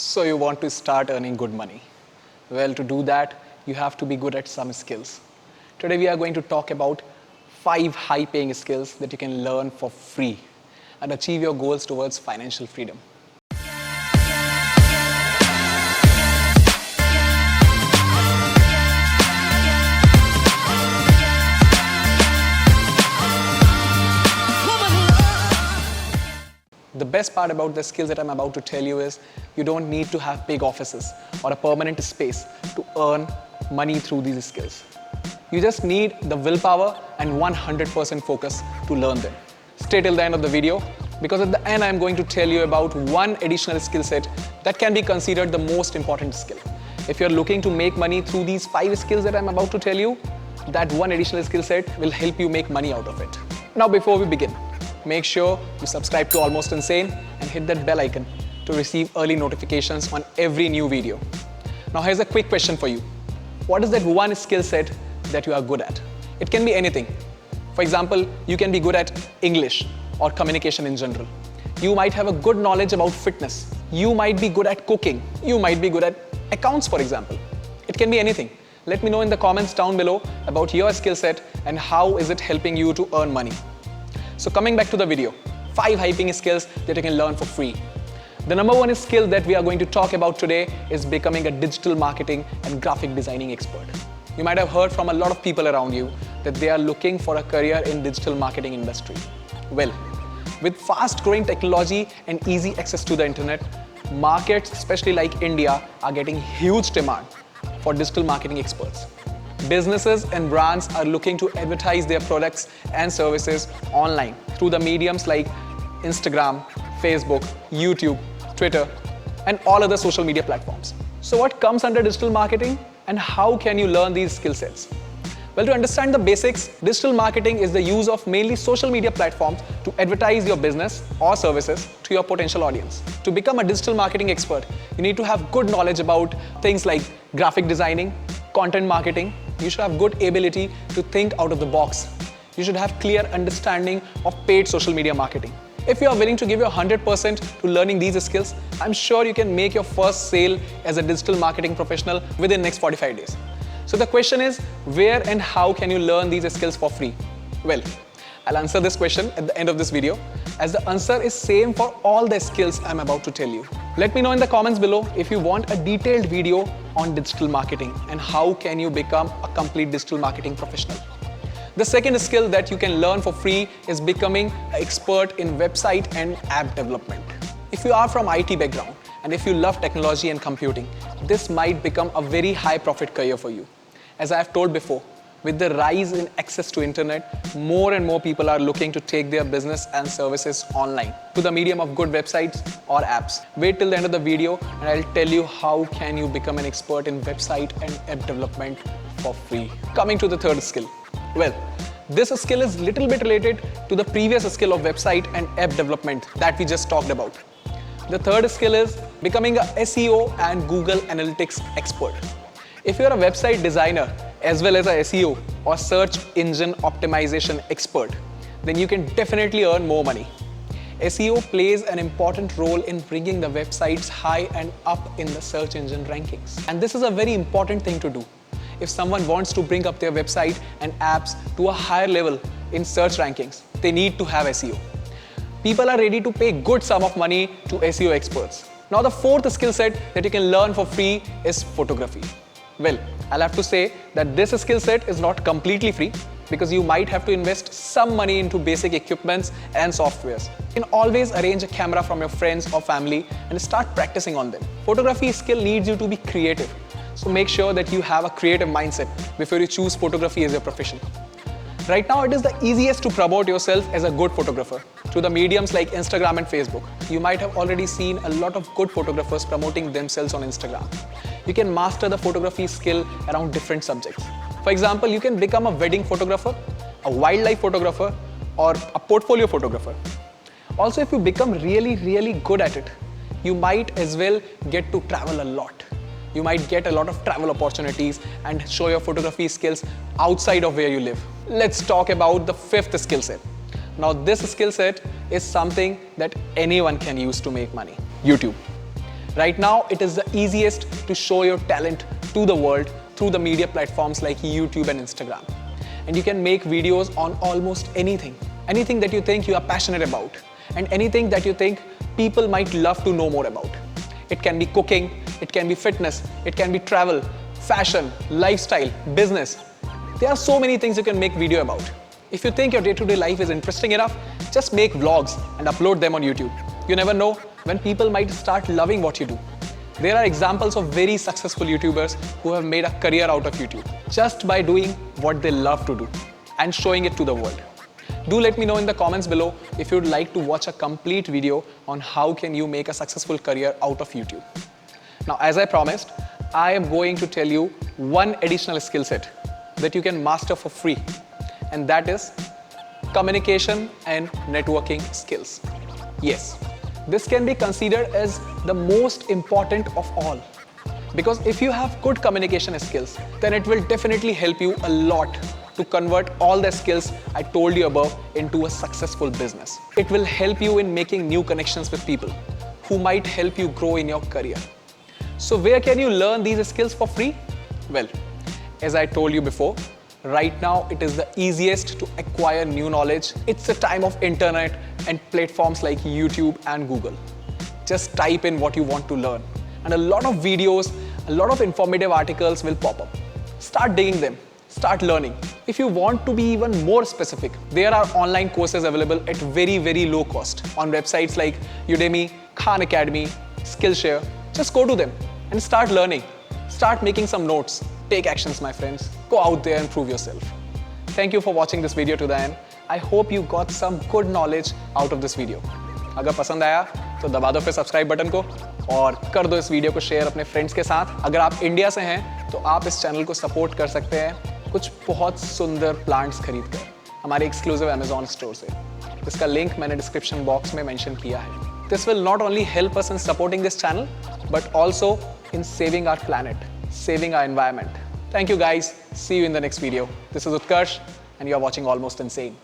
So you want to start earning good money. Well, to do that, you have to be good at some skills. Today we are going to talk about 5 high-paying skills that you can learn for free and achieve your goals towards financial freedom. The best part about the skills that I'm about to tell you is you don't need to have big offices or a permanent space to earn money through these skills. You just need the willpower and 100% focus to learn them. Stay till the end of the video because at the end I'm going to tell you about one additional skill set that can be considered the most important skill. If you're looking to make money through these 5 skills that I'm about to tell you, that one additional skill set will help you make money out of it. Now before we begin, make sure you subscribe to Almost Insane and hit that bell icon to receive early notifications on every new video. Now here's a quick question for you. What is that one skill set that you are good at? It can be anything. For example, you can be good at English or communication in general. You might have a good knowledge about fitness. You might be good at cooking. You might be good at accounts, for example. It can be anything. Let me know in the comments down below about your skill set and how is it helping you to earn money. So coming back to the video, 5 high-paying skills that you can learn for free. The number one skill that we are going to talk about today is becoming a digital marketing and graphic designing expert. You might have heard from a lot of people around you that they are looking for a career in digital marketing industry. Well, with fast-growing technology and easy access to the internet, markets, especially like India, are getting huge demand for digital marketing experts. Businesses and brands are looking to advertise their products and services online through the mediums like Instagram, Facebook, YouTube, Twitter, and all other social media platforms. So what comes under digital marketing and how can you learn these skill sets? Well, to understand the basics, digital marketing is the use of mainly social media platforms to advertise your business or services to your potential audience. To become a digital marketing expert, you need to have good knowledge about things like graphic designing, content marketing. You should have good ability to think out of the box. You should have clear understanding of paid social media marketing. If you are willing to give your 100% to learning these skills, I'm sure you can make your first sale as a digital marketing professional within next 45 days. So the question is, where and how can you learn these skills for free? Well, I'll answer this question at the end of this video, as the answer is same for all the skills I'm about to tell you. Let me know in the comments below if you want a detailed video on digital marketing and how can you become a complete digital marketing professional. The second skill that you can learn for free is becoming an expert in website and app development. If you are from IT background and if you love technology and computing, this might become a very high profit career for you. As I have told before, with the rise in access to internet, more and more people are looking to take their business and services online to the medium of good websites or apps. Wait till the end of the video and I'll tell you how can you become an expert in website and app development for free. Coming to the third skill. Well, this skill is little bit related to the previous skill of website and app development that we just talked about. The third skill is becoming a SEO and Google Analytics expert. If you're a website designer as well as a SEO or search engine optimization expert, then you can definitely earn more money. SEO plays an important role in bringing the websites high and up in the search engine rankings. And this is a very important thing to do. If someone wants to bring up their website and apps to a higher level in search rankings, they need to have SEO. People are ready to pay good sum of money to SEO experts. Now the fourth skill set that you can learn for free is photography. Well, I'll have to say that this skill set is not completely free because you might have to invest some money into basic equipments and softwares. You can always arrange a camera from your friends or family and start practicing on them. Photography skill needs you to be creative. So make sure that you have a creative mindset before you choose photography as your profession. Right now, it is the easiest to promote yourself as a good photographer through the mediums like Instagram and Facebook. You might have already seen a lot of good photographers promoting themselves on Instagram. You can master the photography skill around different subjects. For example, you can become a wedding photographer, a wildlife photographer, or a portfolio photographer. Also, if you become really good at it, you might as well get to travel a lot. You might get a lot of travel opportunities and show your photography skills outside of where you live. Let's talk about the fifth skill set. Now this skill set is something that anyone can use to make money. YouTube. Right now, it is the easiest to show your talent to the world through the media platforms like YouTube and Instagram. And you can make videos on almost anything. Anything that you think you are passionate about, and anything that you think people might love to know more about. It can be cooking, it can be fitness, it can be travel, fashion, lifestyle, business. There are so many things you can make video about. If you think your day-to-day life is interesting enough, just make vlogs and upload them on YouTube. You never know when people might start loving what you do. There are examples of very successful YouTubers who have made a career out of YouTube just by doing what they love to do and showing it to the world. Do let me know in the comments below if you'd like to watch a complete video on how can you make a successful career out of YouTube. Now, as I promised, I am going to tell you one additional skill set that you can master for free, and that is communication and networking skills. Yes, this can be considered as the most important of all, because if you have good communication skills, then it will definitely help you a lot to convert all the skills I told you above into a successful business. It will help you in making new connections with people who might help you grow in your career. So where can you learn these skills for free? Well, as I told you before, right now it is the easiest to acquire new knowledge. It's a time of internet and platforms like YouTube and Google. Just type in what you want to learn, and a lot of videos, a lot of informative articles will pop up. Start digging them. Start learning. If you want to be even more specific, there are online courses available at very, very low cost on websites like UDEMY, Khan Academy, Skillshare. Just go to them and start learning. Start making some notes. Take actions, my friends. Go out there and prove yourself. Thank you for watching this video to the end. I hope you got some good knowledge out of this video. अगर पसंद आया तो दबा दो फिर subscribe button को और कर दो इस वीडियो को शेयर अपने फ्रेंड्स के साथ। अगर आप इंडिया से हैं तो आप इस चैनल को सपोर्ट कर सकते हैं कुछ बहुत सुंदर प्लांट्स खरीदकर हमारे एक्सक्लूसिव अमेज़ॉन स्टोर से, जिसका लिंक मैंने डिस्क्रिप्शन बॉक्स में मेंशन किया है। This will not only help us in supporting this channel but also in saving our planet, saving our environment. Thank you guys. See you in the next video. This is Utkarsh and you are watching Almost Insane.